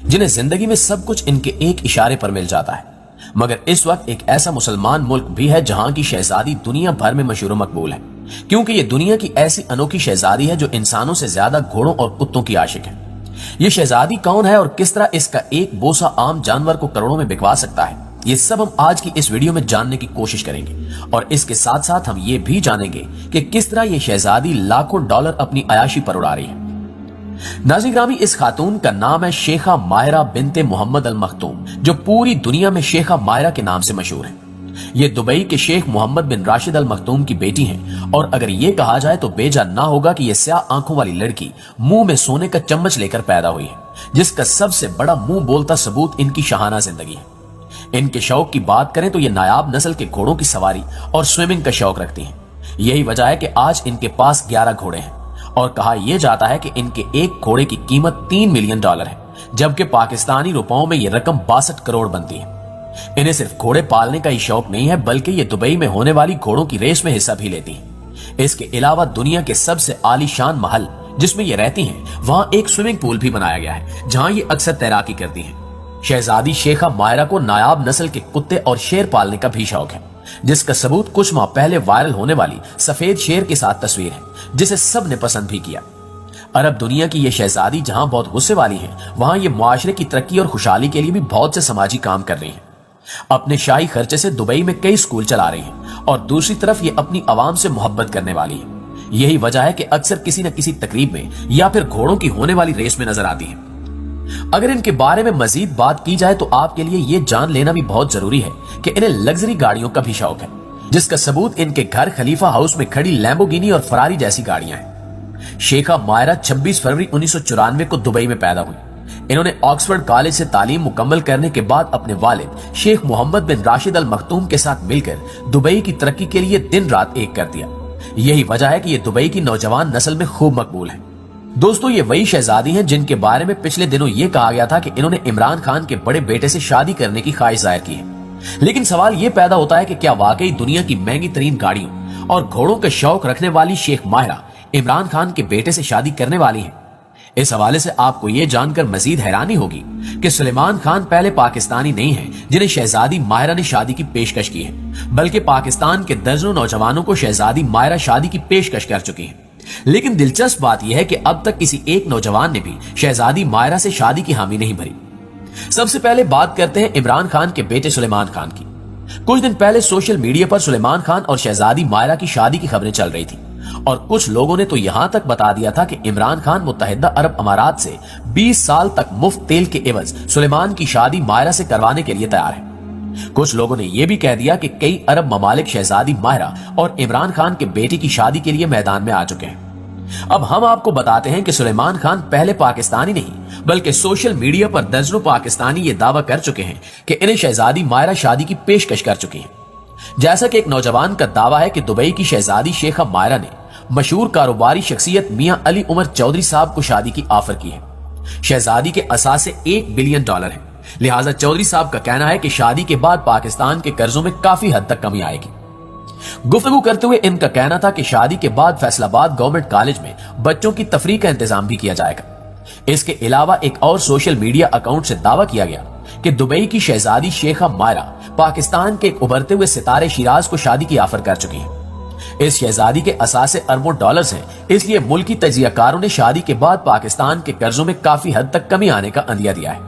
जिन्हें जिंदगी में सब कुछ इनके एक इशारे पर मिल जाता है। मगर इस वक्त एक ऐसा मुसलमान मुल्क भी है जहां की शहजादी दुनिया भर में मशहूर मकबूल है, क्योंकि ये दुनिया की ऐसी अनोखी शहजादी है जो इंसानों से ज्यादा घोड़ों और कुत्तों की आशिक है। ये शहजादी कौन है और किस तरह इसका एक बोसा आम जानवर को करोड़ों में बिकवा सकता है, ये सब हम आज की इस वीडियो में जानने की कोशिश करेंगे। और इसके साथ साथ हम ये भी जानेंगे कि किस तरह ये शहजादी लाखों डॉलर अपनी अयाशी पर उड़ा रही है। नाज़रीन ग्रामी, इस खातून का नाम है शेखा मायरा बिनते मोहम्मद अल मखतूम, जो पूरी दुनिया में शेखा मायरा के नाम से मशहूर है। ये दुबई के शेख मोहम्मद बिन राशिद अल मखतूम की बेटी हैं और अगर ये कहा जाए तो बेजा ना होगा कि ये स्याह आंखों वाली लड़की मुंह में सोने का चम्मच लेकर पैदा हुई है, जिसका सबसे बड़ा मुंह बोलता सबूत इनकी शाहाना जिंदगी है। इनके शौक की बात करें तो ये नायाब नस्ल के घोड़ों की सवारी और स्विमिंग का शौक रखती हैं। यही वजह है कि आज इनके पास 11 घोड़े हैं और कहा यह जाता है कि इनके एक घोड़े की कीमत $3 मिलियन है, जबकि पाकिस्तानी रुपयों में यह रकम 62 करोड़ बनती है। इन्हें सिर्फ घोड़े पालने का ही शौक नहीं है, बल्कि ये दुबई में होने वाली घोड़ों की रेस में हिस्सा भी लेती हैं। इसके अलावा दुनिया के सबसे आलीशान महल जिसमें ये रहती हैं, वहां एक स्विमिंग पूल भी बनाया गया है जहां ये अक्सर तैराकी करती हैं। शहजादी शेखा मायरा को नायाब नस्ल के कुत्ते और शेर पालने का भी शौक है, जिसका सबूत कुछ माह पहले वायरल होने वाली सफेद शेर के साथ तस्वीर है, जिसे सब ने पसंद भी किया। अरब दुनिया की ये शहजादी जहां बहुत गुस्से वाली है, वहां ये मुआशरे की तरक्की और खुशहाली के लिए भी बहुत से समाजी काम कर रही है। अपने शाही खर्चे से दुबई में कई स्कूल चला रही हैं और दूसरी तरफ ये अपनी आवाम से मोहब्बत करने वाली है। यही वजह है कि अक्सर किसी न किसी तकरीब में या फिर घोड़ों की होने वाली रेस में नजर आती है। अगर इनके बारे में मजीद बात की जाए तो आपके लिए ये जान लेना भी बहुत जरूरी है कि इन्हें लग्जरी गाड़ियों का भी शौक है, जिसका सबूत इनके घर खलीफा हाउस में खड़ी लैम्बोर्गिनी और फरारी जैसी गाड़ियां हैं। शेखा मायरा 26 फरवरी 1994 को दुबई में पैदा हुई। इन्होंने ऑक्सफोर्ड कॉलेज से तालीम मुकम्मल करने के बाद अपने वालिद शेख मोहम्मद बिन राशिद अल मखतूम के साथ मिलकर दुबई की तरक्की के लिए दिन रात एक कर दिया। यही वजह है कि ये दुबई की नौजवान नस्ल में खूब मकबूल है। दोस्तों, ये वही शहजादी हैं जिनके बारे में पिछले दिनों ये कहा गया था कि इन्होंने इमरान खान के बड़े बेटे से शादी करने की ख्वाहिश जाहिर की है। लेकिन सवाल ये पैदा होता है कि क्या वाकई दुनिया की महंगी तरीन गाड़ियों और घोड़ों का शौक रखने वाली शेख मायरा इमरान खान के बेटे से शादी करने वाली है? इस हवाले से आपको ये जानकर मजीद हैरानी होगी कि सुलेमान खान पहले पाकिस्तानी नहीं है जिन्हें शहजादी मायरा ने शादी की पेशकश की है, बल्कि पाकिस्तान के दर्जनों नौजवानों को शहजादी मायरा शादी की पेशकश कर चुकी है। लेकिन दिलचस्प बात यह है कि अब तक किसी एक नौजवान ने भी शहजादी मायरा से शादी की हामी नहीं भरी। सबसे पहले बात करते हैं इमरान खान के बेटे सुलेमान खान की। कुछ दिन पहले सोशल मीडिया पर सुलेमान खान और शहजादी मायरा की शादी की खबरें चल रही थी और कुछ लोगों ने तो यहां तक बता दिया था कि इमरान खान मुत्तहिदा अरब अमारात से 20 साल तक मुफ्त तेल के एवज सुलेमान की शादी मायरा से करवाने के लिए तैयार है। कुछ लोगों ने यह भी कह दिया कि कई अरब ममालिक शहजादी मायरा और इमरान खान के बेटे की शादी के लिए मैदान में आ चुके हैं। अब हम आपको बताते हैं कि सुलेमान खान पहले पाकिस्तानी नहीं बल्कि सोशल मीडिया पर दर्जनों पाकिस्तानी ये दावा कर चुके हैं कि इन्हें शहजादी मायरा शादी की पेशकश कर चुकी है। जैसा कि एक नौजवान का दावा है कि दुबई की शहजादी शेखा मायरा ने मशहूर कारोबारी शख्सियत मियां अली उमर चौधरी साहब को शादी की ऑफर की है। शहजादी के असासे $1 बिलियन है, लिहाजा चौधरी साहब का कहना है कि शादी के बाद पाकिस्तान के कर्जों में काफी हद तक कमी आएगी। गुफ्तगू करते हुए इनका कहना था कि शादी के बाद फैसलाबाद गवर्नमेंट कॉलेज में बच्चों की तफरीह का इंतजाम भी किया जाएगा। इसके अलावा एक और सोशल मीडिया अकाउंट से दावा किया गया कि दुबई की शहजादी शेखा मायरा पाकिस्तान के एक उभरते हुए सितारे शिराज को शादी की ऑफर कर चुकी है। इस शहजादी के असासे अरबों डॉलर्स हैं, इसलिए मुल्की तजियाकारों ने शादी के बाद पाकिस्तान के कर्जों में काफी हद तक कमी आने का अंदिया दिया है।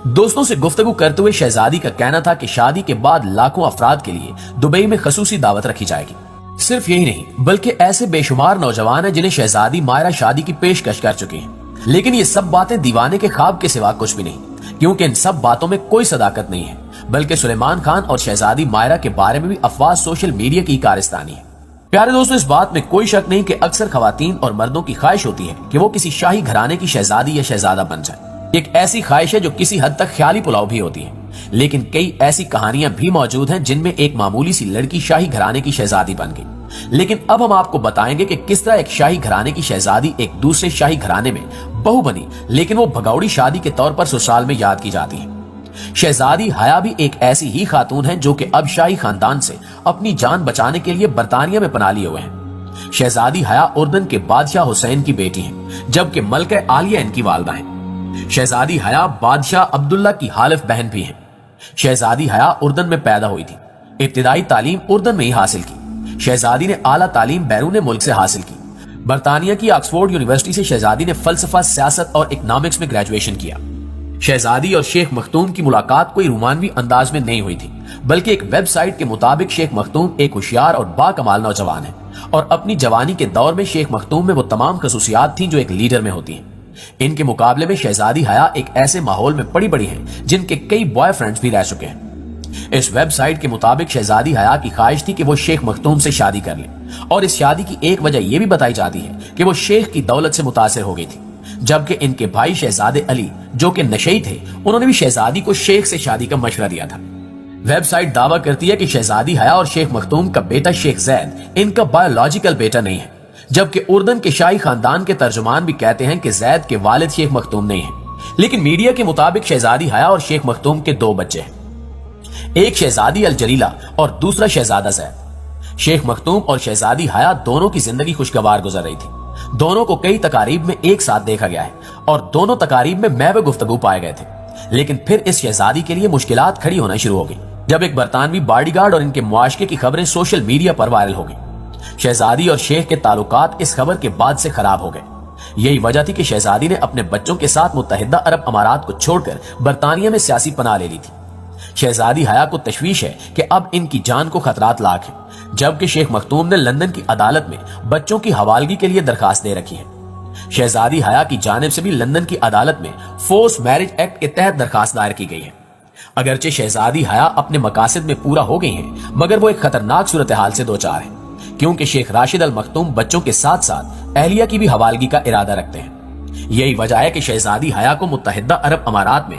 दोस्तों से गुफ्तगू करते हुए शहजादी का कहना था कि शादी के बाद लाखों अफराद के लिए दुबई में खसूसी दावत रखी जाएगी। सिर्फ यही नहीं बल्कि ऐसे बेशुमार नौजवान हैं जिन्हें शहजादी मायरा शादी की पेशकश कर चुकी है। लेकिन ये सब बातें दीवाने के ख्वाब के सिवा कुछ भी नहीं, क्योंकि इन सब बातों में कोई सदाकत नहीं है, बल्कि सुलेमान खान और शहजादी मायरा के बारे में भी अफवाह सोशल मीडिया की कारस्तानी है। प्यारे दोस्तों, इस बात में कोई शक नहीं कि अक्सर खवातीन और मर्दों की ख्वाहिश होती है कि वो किसी शाही घराने की शहजादी या शहजादा बन जाए। एक ऐसी ख्वाहिश है जो किसी हद तक ख्याली पुलाव भी होती है, लेकिन कई ऐसी कहानियां भी मौजूद हैं जिनमें एक मामूली सी लड़की शाही घराने की शहजादी बन गई। लेकिन अब हम आपको बताएंगे कि किस तरह एक शाही घराने की शहजादी एक दूसरे शाही घराने में बहू बनी, लेकिन वो भगौड़ी शादी के तौर पर ससुराल में याद की जाती है। शहजादी हया भी एक ऐसी ही खातून है जो कि अब शाही खानदान से अपनी जान बचाने के लिए बरतानिया में पनाह लिए हुए हैं। शहजादी हया उर्दन के बादशाह हुसैन की बेटी हैं, जबकि मलका आलिया इनकी वालदा हैं। शहजादी हया बादशाह अब्दुल्ला की हालिफ बहन भी हैं। शहजादी हया उर्दन में पैदा हुई थी। इब्तिदाई तालीम उर्दन में ही हासिल की। शहजादी ने आला तालीम बैरून मुल्क से हासिल की। बरतानिया की ऑक्सफोर्ड यूनिवर्सिटी से शहजादी ने फलसफा, सियासत और इकोनॉमिक्स में ग्रेजुएशन किया। शहजादी और शेख मखतूम की मुलाकात कोई रोमानवी अंदाज में नहीं हुई थी, बल्कि एक वेबसाइट के मुताबिक शेख मखतूम एक होशियार और बाकमाल नौजवान है और अपनी जवानी के दौर में शेख मखतूम में वो तमाम खसूसियात थी जो एक लीडर में होती हैं। इनके मुकाबले में शहजादी हया एक ऐसे माहौल में पड़ी बड़ी हैं जिनके कई बॉयफ्रेंड्स भी रह चुके हैं। इस वेबसाइट के मुताबिक शहजादी हया की ख्वाहिश थी कि वो शेख मखतूम से शादी कर ले और इस शादी की एक वजह यह भी बताई जाती है कि वो शेख की दौलत से मुतासिर हो गई थी, जबकि इनके भाई शहजादे अली जो कि नशई थे, उन्होंने भी शहजादी को शेख से शादी का मशवरा दिया था। वेबसाइट दावा करती है कि शहजादी हया और शेख मखतूम का बेटा शेख जैद इनका बायोलॉजिकल बेटा नहीं है, जबकि उर्दन के शाही खानदान के तर्जुमान भी कहते हैं कि जैद के वालिद शेख मखतूम नहीं है। लेकिन मीडिया के मुताबिक शहजादी हया और शेख मखतूम के दो बच्चे हैं, एक शहजादी अल जलीला और दूसरा शहजादा जैद। शेख मखतूम और शहजादी हया दोनों की जिंदगी खुशगवार गुजर रही थी। दोनों को कई तकारीब में एक साथ देखा गया है और दोनों तकारीब में महव गुफ्तगू पाए गए थे। लेकिन फिर इस शहजादी के लिए मुश्किलात खड़ी होना शुरू हो गई जब एक बरतानवी बॉडीगार्ड और इनके मुआशके की खबरें सोशल मीडिया पर वायरल हो गई। शहजादी और शेख के ताल्लुकात इस खबर के बाद से खराब हो गए। यही वजह थी कि शहजादी ने अपने बच्चों के साथ मुत्तहिदा अरब अमारात को छोड़कर बरतानिया में सियासी पनाह ले ली थी। शहजादी हया को तशवीश है कि अब इनकी जान को खतरात लाक है, जबकि शेख मखतूम ने लंदन की अदालत में बच्चों की हवालगी के लिए दरखास्त दे रखी है। शहजादी हया की जानिब से भी लंदन की अदालत में फोर्स मैरिज एक्ट के तहत दरखास्त दायर की गई है। अगरचे शहजादी हया अपने मकासद में पूरा हो गई हैं, मगर वो एक खतरनाक सूरत हाल से दो चार है, क्योंकि शेख राशिद अल मखतूम बच्चों के साथ साथ अहलिया की भी हवालगी का इरादा रखते हैं। यही वजह है कि शहजादी हया को मुत्तहिदा अरब अमारात में